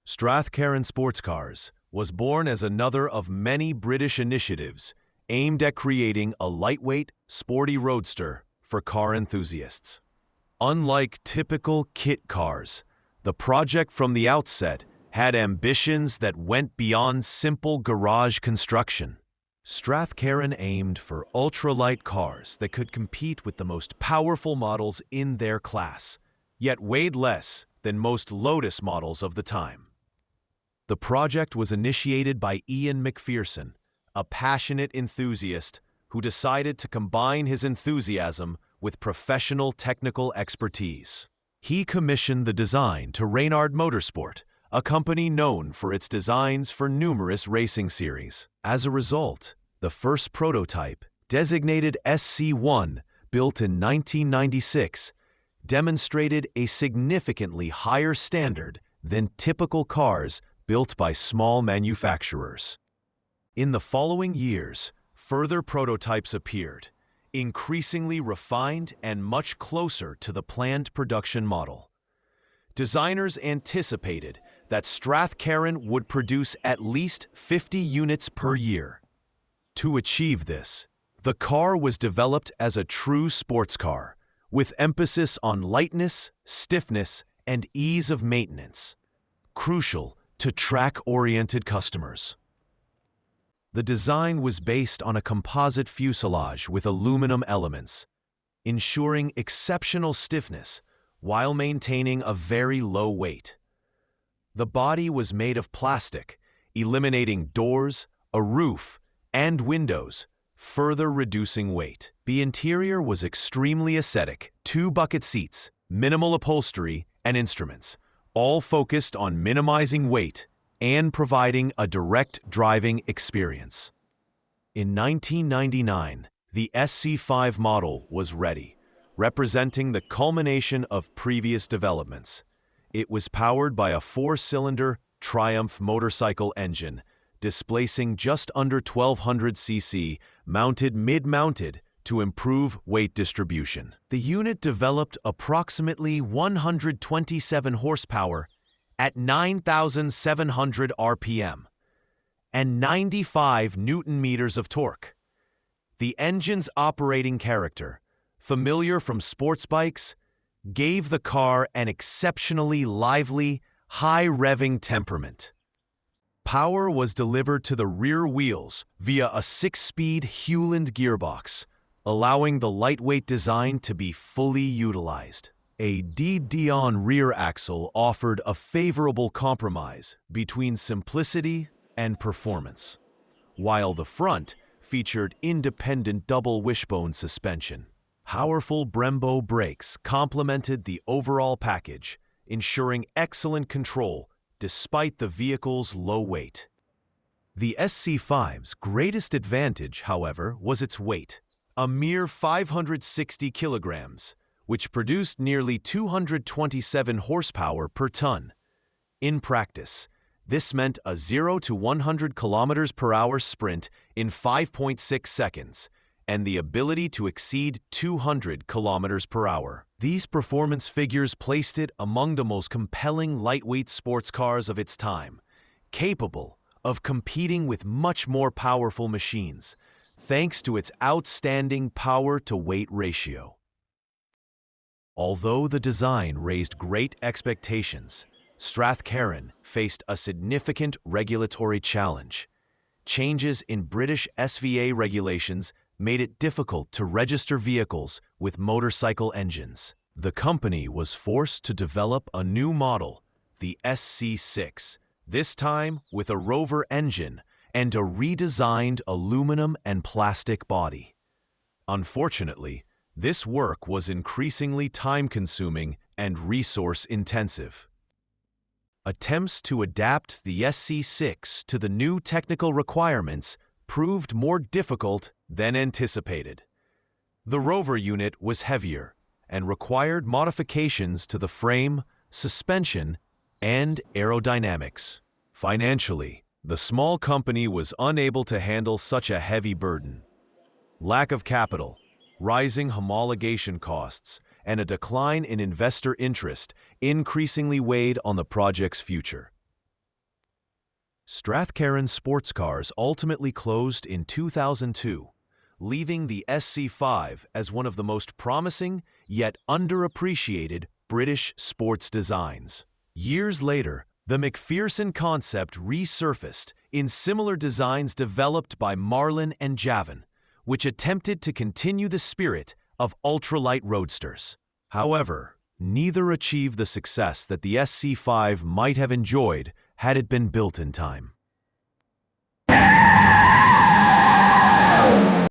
Strathcarron Sports Cars was born as another of many British initiatives aimed at creating a lightweight, sporty roadster for car enthusiasts. Unlike typical kit cars, the project from the outset had ambitions that went beyond simple garage construction. Strathcarron aimed for ultralight cars that could compete with the most powerful models in their class, yet weighed less than most Lotus models of the time. The project was initiated by Ian McPherson, a passionate enthusiast who decided to combine his enthusiasm with professional technical expertise. He commissioned the design to Reynard Motorsport, a company known for its designs for numerous racing series. As a result, the first prototype, designated SC-1, built in 1996, demonstrated a significantly higher standard than typical cars built by small manufacturers. In the following years, further prototypes appeared, increasingly refined and much closer to the planned production model. Designers anticipated that Strathcarron would produce at least 50 units per year. To achieve this, the car was developed as a true sports car, with emphasis on lightness, stiffness, and ease of maintenance, crucial to track-oriented customers. The design was based on a composite fuselage with aluminum elements, ensuring exceptional stiffness while maintaining a very low weight. The body was made of plastic, eliminating doors, a roof, and windows, further reducing weight. The interior was extremely aesthetic: 2 bucket seats, minimal upholstery, and instruments, all focused on minimizing weight and providing a direct driving experience. In 1999, the SC-5 model was ready, representing the culmination of previous developments. It was powered by a 4-cylinder Triumph motorcycle engine, displacing just under 1,200 cc, mounted mid-mounted to improve weight distribution. The unit developed approximately 127 horsepower at 9,700 RPM and 95 Newton-meters of torque. The engine's operating character, familiar from sports bikes, gave the car an exceptionally lively, high-revving temperament. Power was delivered to the rear wheels via a 6-speed Hewland gearbox, allowing the lightweight design to be fully utilized. A D-Dion rear axle offered a favorable compromise between simplicity and performance, while the front featured independent double wishbone suspension. Powerful Brembo brakes complemented the overall package, ensuring excellent control despite the vehicle's low weight. The SC-5's greatest advantage, however, was its weight, a mere 560 kilograms, which produced nearly 227 horsepower per ton. In practice, this meant a 0 to 100 kilometers per hour sprint in 5.6 seconds, and the ability to exceed 200 kilometers per hour. These performance figures placed it among the most compelling lightweight sports cars of its time, capable of competing with much more powerful machines, thanks to its outstanding power-to-weight ratio. Although the design raised great expectations, Strathcarron faced a significant regulatory challenge. Changes in British SVA regulations made it difficult to register vehicles with motorcycle engines. The company was forced to develop a new model, the SC-6, this time with a Rover engine and a redesigned aluminum and plastic body. Unfortunately, this work was increasingly time-consuming and resource-intensive. Attempts to adapt the SC-6 to the new technical requirements proved more difficult than anticipated. The Rover unit was heavier and required modifications to the frame, suspension, and aerodynamics. Financially, the small company was unable to handle such a heavy burden. Lack of capital, rising homologation costs, and a decline in investor interest increasingly weighed on the project's future. Strathcarron sports cars ultimately closed in 2002, leaving the SC-5 as one of the most promising yet underappreciated British sports designs. Years later, the McPherson concept resurfaced in similar designs developed by Marlin and Javin, which attempted to continue the spirit of ultralight roadsters. However, neither achieved the success that the SC-5 might have enjoyed had it been built in time.